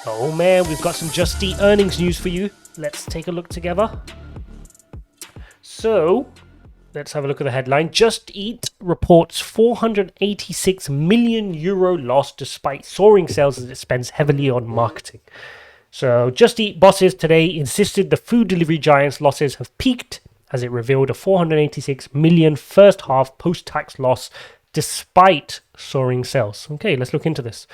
Oh man, we've got some Just Eat earnings news for you. Let's take a look together. So, let's have a look at the headline. Just Eat reports 486 million euro loss despite soaring sales as it spends heavily on marketing. So, Just Eat bosses today insisted the food delivery giant's losses have peaked as it revealed a 486 million first half post-tax loss despite soaring sales. Okay, let's look into this.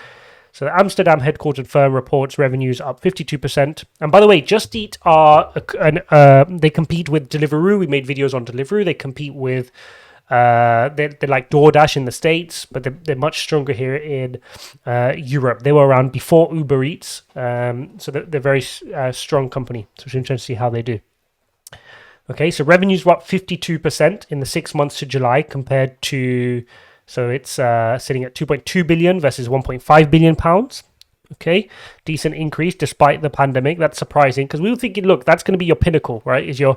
So the Amsterdam headquartered firm reports revenues up 52%. And by the way, Just Eat they compete with Deliveroo. We made videos on Deliveroo. They compete with they're like DoorDash in the States, but they're much stronger here in Europe. They were around before Uber Eats, so they're a very strong company. So it's interesting to see how they do. Okay, so revenues were up 52% in the 6 months to July compared to. So it's sitting at 2.2 billion versus 1.5 billion pounds. Okay, decent increase despite the pandemic. That's surprising because we were thinking, look, that's going to be your pinnacle, right? Is your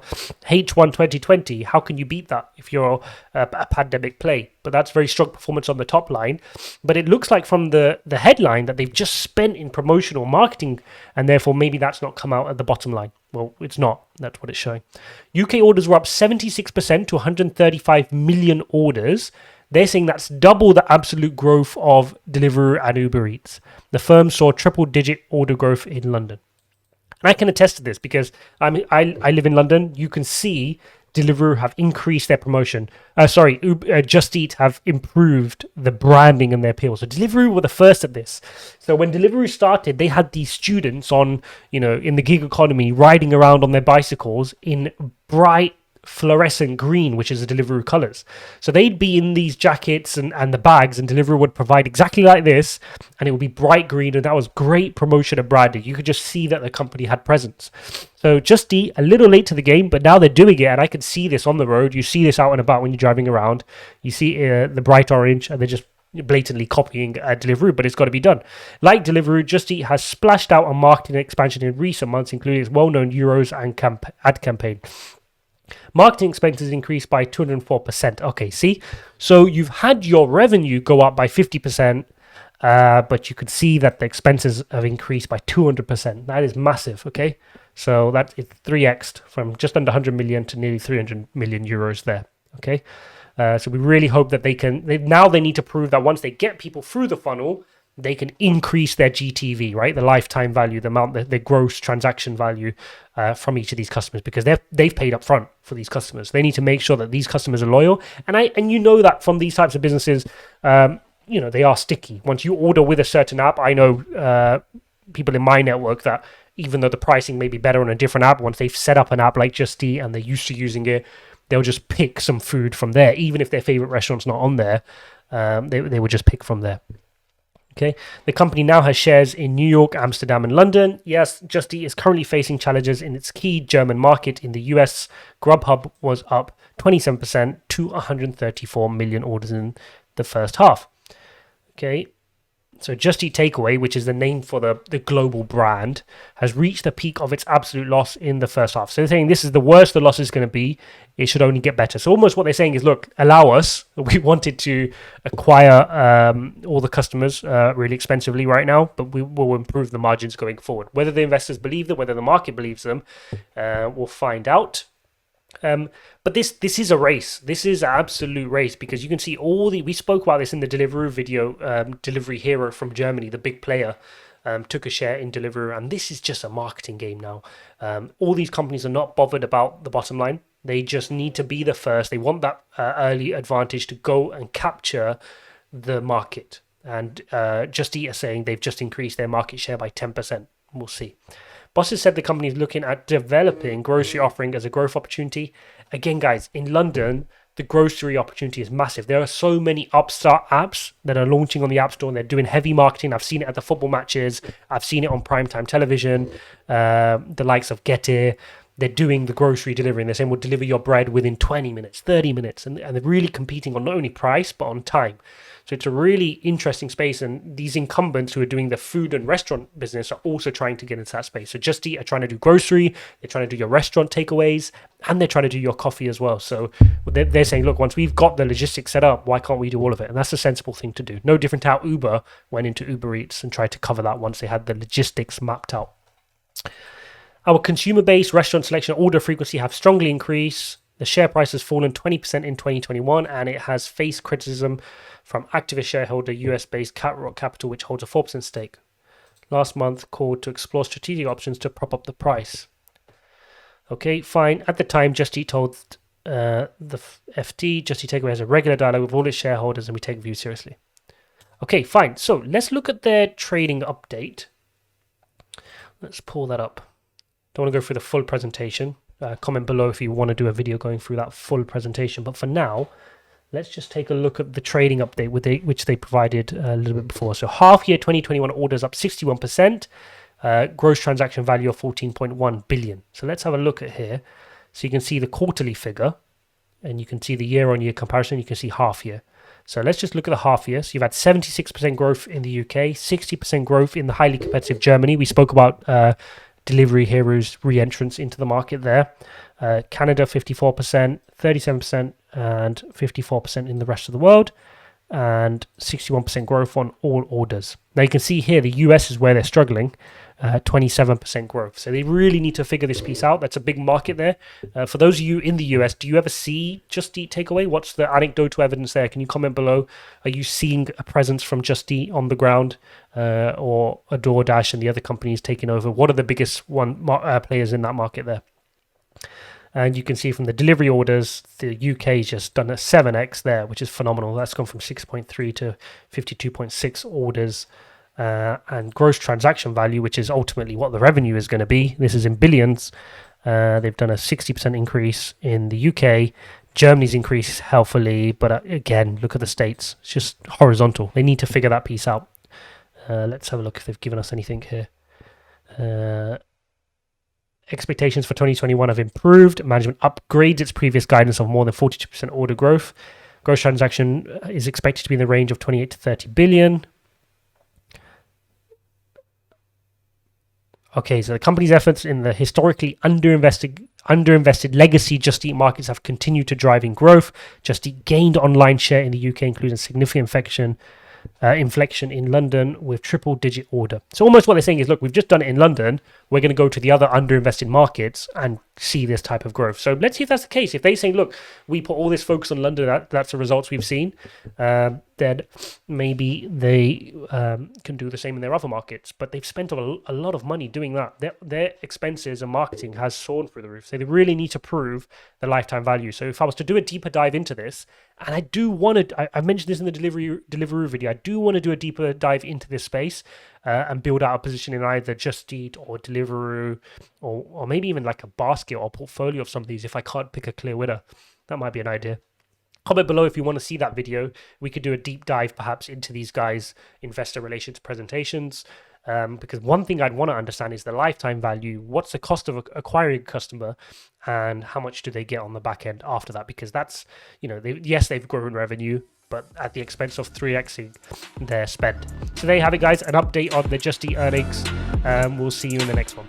H1 2020. How can you beat that if you're a pandemic play? But that's very strong performance on the top line. But it looks like from the headline that they've just spent in promotional marketing and therefore maybe that's not come out at the bottom line. Well, it's not. That's what it's showing. UK orders were up 76% to 135 million orders. They're saying that's double the absolute growth of Deliveroo and Uber Eats. The firm saw triple-digit order growth in London. And I can attest to this because I live in London. You can see Deliveroo have increased their promotion. Just Eat have improved the branding and their appeal. So Deliveroo were the first at this. So when Deliveroo started, they had these students on, in the gig economy, riding around on their bicycles in bright fluorescent green, which is the Deliveroo colours. So they'd be in these jackets and the bags, and Deliveroo would provide exactly like this, and it would be bright green, and that was great promotion and branding. You could just see that the company had presence. So Just Eat, a little late to the game, but now they're doing it, and I can see this on the road. You see this out and about when you're driving around. You see the bright orange, and they're just blatantly copying Deliveroo, but it's got to be done. Like Deliveroo, Just Eat has splashed out on marketing expansion in recent months, including its well-known Euros and ad campaign. Marketing expenses increased by 204%. Okay, see? So you've had your revenue go up by 50%, but you could see that the expenses have increased by 200%. That is massive, okay? So that's 3x'd from just under 100 million to nearly 300 million euros there, okay? So we really hope that they need to prove that once they get people through the funnel, they can increase their GTV, right? The lifetime value, the amount, the gross transaction value from each of these customers, because they've paid up front for these customers. They need to make sure that these customers are loyal. And you know that from these types of businesses, they are sticky. Once you order with a certain app, I know people in my network that even though the pricing may be better on a different app, once they've set up an app like Just Eat and they're used to using it, they'll just pick some food from there. Even if their favorite restaurant's not on there, they would just pick from there. Okay, the company now has shares in New York, Amsterdam, and London. Yes, Just Eat is currently facing challenges in its key German market. In the US, Grubhub was up 27% to 134 million orders in the first half. Okay, so Just Eat Takeaway, which is the name for the global brand, has reached the peak of its absolute loss in the first half. So they're saying this is the worst the loss is going to be. It should only get better. So almost what they're saying is, look, allow us. We wanted to acquire all the customers really expensively right now, but we will improve the margins going forward. Whether the investors believe them, whether the market believes them, we'll find out. But this is a race. This is an absolute race because you can see we spoke about this in the Deliveroo video. Delivery Hero from Germany, the big player, took a share in Deliveroo, and this is just a marketing game now. All these companies are not bothered about the bottom line. They just need to be the first. They want that early advantage to go and capture the market. And Just Eat are saying they've just increased their market share by 10%. We'll see. Bosses said the company is looking at developing grocery offering as a growth opportunity. Again, guys, in London, the grocery opportunity is massive. There are so many upstart apps that are launching on the App Store and they're doing heavy marketing. I've seen it at the football matches. I've seen it on primetime television, the likes of Get It. they're doing the grocery delivery, and they're saying we'll deliver your bread within 20 minutes, 30 minutes, and they're really competing on not only price but on time. So it's a really interesting space, and these incumbents who are doing the food and restaurant business are also trying to get into that space. So Just Eat are trying to do grocery, they're trying to do your restaurant takeaways, and they're trying to do your coffee as well. So they're saying, look, once we've got the logistics set up, why can't we do all of it? And that's a sensible thing to do. No different to how Uber went into Uber Eats and tried to cover that once they had the logistics mapped out. Our consumer base, restaurant selection, order frequency have strongly increased. The share price has fallen 20% in 2021, and it has faced criticism from activist shareholder US-based Cat Rock Capital, which holds a 4% stake. Last month, called to explore strategic options to prop up the price. Okay, fine. At the time, Just Eat told the FT, Just Eat Takeaway has a regular dialogue with all its shareholders, and we take views seriously. Okay, fine. So let's look at their trading update. Let's pull that up. Don't want to go through the full presentation. Comment below if you want to do a video going through that full presentation. But for now, let's just take a look at the trading update which they provided a little bit before. So half year 2021 orders up 61%, gross transaction value of 14.1 billion. So let's have a look at here. So you can see the quarterly figure, and you can see the year-on-year comparison. You can see half year. So let's just look at the half year. So you've had 76% growth in the UK, 60% growth in the highly competitive Germany. We spoke about Delivery Hero's re-entrance into the market there. Canada 54%, 37% and 54% in the rest of the world, and 61% growth on all orders. Now you can see here the US is where they're struggling, 27% growth. So they really need to figure this piece out. That's a big market there. For those of you in the US, do you ever see Just Eat Takeaway? What's the anecdotal evidence there? Can you comment below? Are you seeing a presence from Just Eat on the ground, or a DoorDash and the other companies taking over? What are the biggest players in that market there? And you can see from the delivery orders, the UK has just done a 7x there, which is phenomenal. That's gone from 6.3 to 52.6 orders. And gross transaction value, which is ultimately what the revenue is going to be. This is in billions. They've done a 60% increase in the UK. Germany's increased healthily, but again, look at the States. It's just horizontal. They need to figure that piece out. Let's have a look if they've given us anything here. Expectations for 2021 have improved. Management upgrades its previous guidance of more than 42% order growth. Gross transaction is expected to be in the range of 28 to 30 billion. Okay, so the company's efforts in the historically underinvested legacy Just Eat markets have continued to drive in growth. Just Eat gained online share in the UK, including significant inflection in London with triple-digit order. So almost what they're saying is, look, we've just done it in London. We're going to go to the other underinvested markets and see this type of growth. So let's see if that's the case. If they say, look, we put all this focus on London, that's the results we've seen, then maybe they can do the same in their other markets. But they've spent a lot of money doing that. Their expenses and marketing has soared through the roof. So they really need to prove the lifetime value. So if I was to do a deeper dive into this, and I do want to, I mentioned this in the Deliveroo video, I do want to do a deeper dive into this space and build out a position in either Just Eat or Deliveroo, or maybe even like a basket or portfolio of some of these if I can't pick a clear winner. That might be an idea. Comment below if you want to see that video. We could do a deep dive perhaps into these guys' investor relations presentations. Because one thing I'd want to understand is the lifetime value. What's the cost of acquiring a customer, and how much do they get on the back end after that? Because that's, they've grown revenue, but at the expense of 3xing their spend. So there you have it, guys, an update on the Just Eat earnings. We'll see you in the next one.